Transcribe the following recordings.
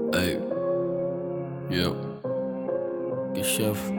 Ey, yo, ये chef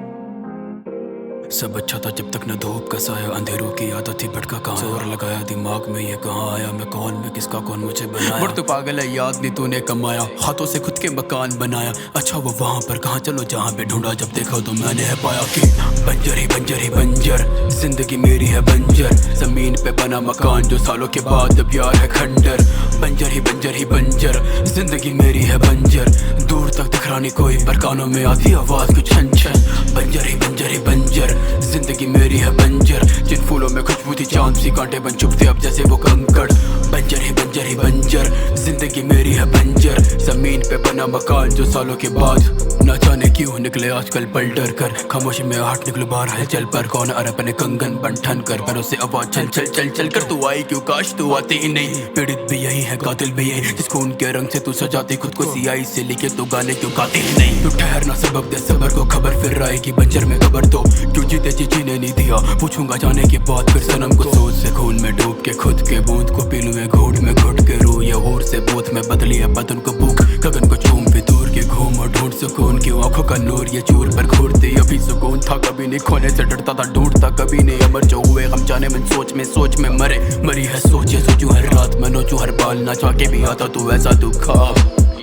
सब अच्छा था जब तक न धूप का साया, अंधेरों की आदत थी भटका कहाँ जोर लगाया दिमाग में, ये कहाँ आया मैं कौन, मैं किसका कौन, मुझे बनाया बड़ तो पागल है याद नहीं तूने कमाया, हाथों से खुद के मकान बनाया। अच्छा वो वहाँ पर कहाँ, चलो जहाँ पे ढूंढा, जब देखा तो मैंने है पाया कि बंजर ही बंजर ही बंजर, जिंदगी मेरी है बंजर। जमीन पे बना मकान जो सालों के बाद अब यार है खंडर। बंजर ही बंजर ही बंजर, जिंदगी मेरी है बंजर। दूर तक दिख रहा नहीं कोई पर कानों में आती आवाज कुछ छन छन। बंजर ही बंजर ही बंजर, जिंदगी मेरी है बंजर। जिन फूलों में खुशबू थी चांद सी कांटे बन चुपते अब जैसे वो कंकड़। बंजर ही बंजर ही बंजर, जिंदगी मेरी है बंजर। जमीन पे बना मकान जो सालों के बाद ना जाने क्यों निकले आजकल पल डर कर। खामोशी में आहट निकलो बाहर है चल पर, कौन अरे अपने कंगन बन ठन कर, पर उसे आवाज चल चल चल चल कर। तू आई क्यों, काश तू आती ही नहीं। पीड़ित भी यही है कातिल भी यही, जिस खून के रंग से तू सजाती खुद को सियाही से लेके तू गाने क्यों गाती ही नहीं। तू ठहरना सबक दे सबर को, खबर फिर आएगी बंजर में खबर तो क्यों जीते जी ने नहीं दिया। पूछूंगा जाने के बाद फिर सनम को, सोच से खून में डूब के खुद के बूंद को पी लूं मैं घूट में घुट के रू। ये होर से बोत में बदली है बदन को भूख, गगन को चूम भी दूर के घूम और ढूंढ सुकून क्यों आंखों का नूर ये चूर पर घूरती अभी सुकून था। कभी नहीं खोने से डरता था, ढूंढता कभी नहीं अमर जो हुए हम जाने मन सोच में मरे मरी है सोच। ये सोचूं हर रात मैं नोचूं हर बाल ना चाह के भी आता तू ऐसा तू खा।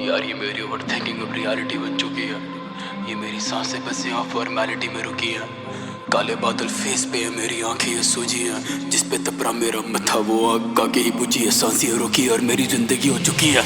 यार ये मेरी ओवरथिंकिंग अब रियलिटी बन चुकी है, ये मेरी सांसें बस यहाँ फॉर्मेलिटी में रुकी है। काले बादल फेस पे है, मेरी आंखें ये सूजी है, जिस पे तपरा मेरा मथा वो आग का के ही बुझी है। सांसें रुकी और मेरी जिंदगी हो चुकी है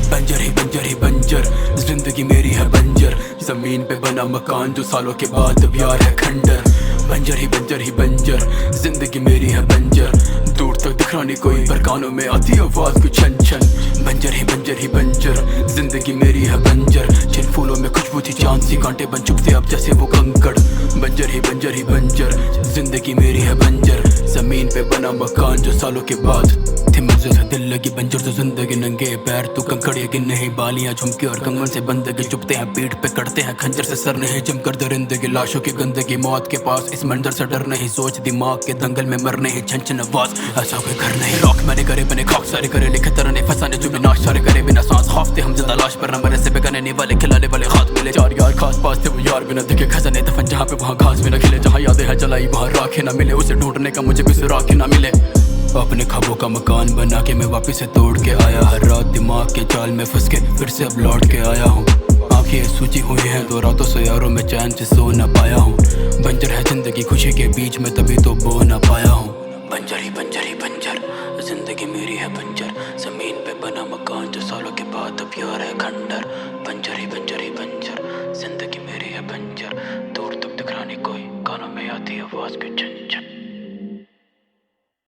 बंजर ही बंजर ही बंजर। जिंदगी मेरी है बंजर, जमीन पे बना मकान जो सालों के बाद अब यार है खंडर। बंजर ही बंजर ही बंजर, जिंदगी मेरी है बंजर। दूर तक दिख रहा नहीं कोई पर कानों में आती आवाज कुछ छन छन। बंजर ही बंजर ही बंजर, जिंदगी मेरी है बंजर। जिन फूलों में खुशबू थी चांद सी कांटे बन चुपते अब जैसे वो कंकड़। बंजर ही बंजर ही बंजर, जिंदगी मेरी है बंजर। जमीन पे बना मकान जो सालों के बाद थे मजे से दिल लगी बंजर तो जिंदगी नंगे पैर तू कंकड़ यकीन नहीं। बालियां झुमके और कंगन से बंदगी चुपते हैं पीठ पे करते हैं खंजर से सर नहीं जमकर दरिंदगी। लाशों की गंदगी मौत के पास इस मंजर से डर नहीं, सोच दिमाग के दंगल में मरने ही छन छन आवाज ऐसा कोई घर नहीं। रॉक मैंने करे बने खाक सारे करे लिखे तरह फसाने जो नाश सारे करे बिना सांस खाफते हम जिंदा लाश पर न मरे से बेगाने वाले खिलाने वाले हाथ मिले। चार यार खास पास थे वो यार बिना दिखे खजाने दफन जहाँ पे वहाँ घास भी न खिले, जहाँ यादें है जलाई वहाँ राखें न मिले। उसे ढूंढने का मुझे कुछ राखें न मिले। अपने ख्वाबों का मकान बना के मैं वापस से तोड़ के आया, हर रात दिमाग के जाल में फंस के फिर से अब लौट के आया हूँ। आंखें सूजी हुई हैं दो रातों से यारों में चैन से सो न पाया हूँ। बंजर है जिंदगी खुशी के बीच में तभी तो बो न पाया हूँ। बंजर ही बंजर ही बंजर, जिंदगी मेरी है बंजर। जमीन पे बना मकान जो सालों के बाद अब यार है खंडर। बंजर ही बंजर ही बंजर, जिंदगी मेरी है बंजर। दूर तक दिख रहा नहीं कोई, कानों में आती आवाज की झंझर।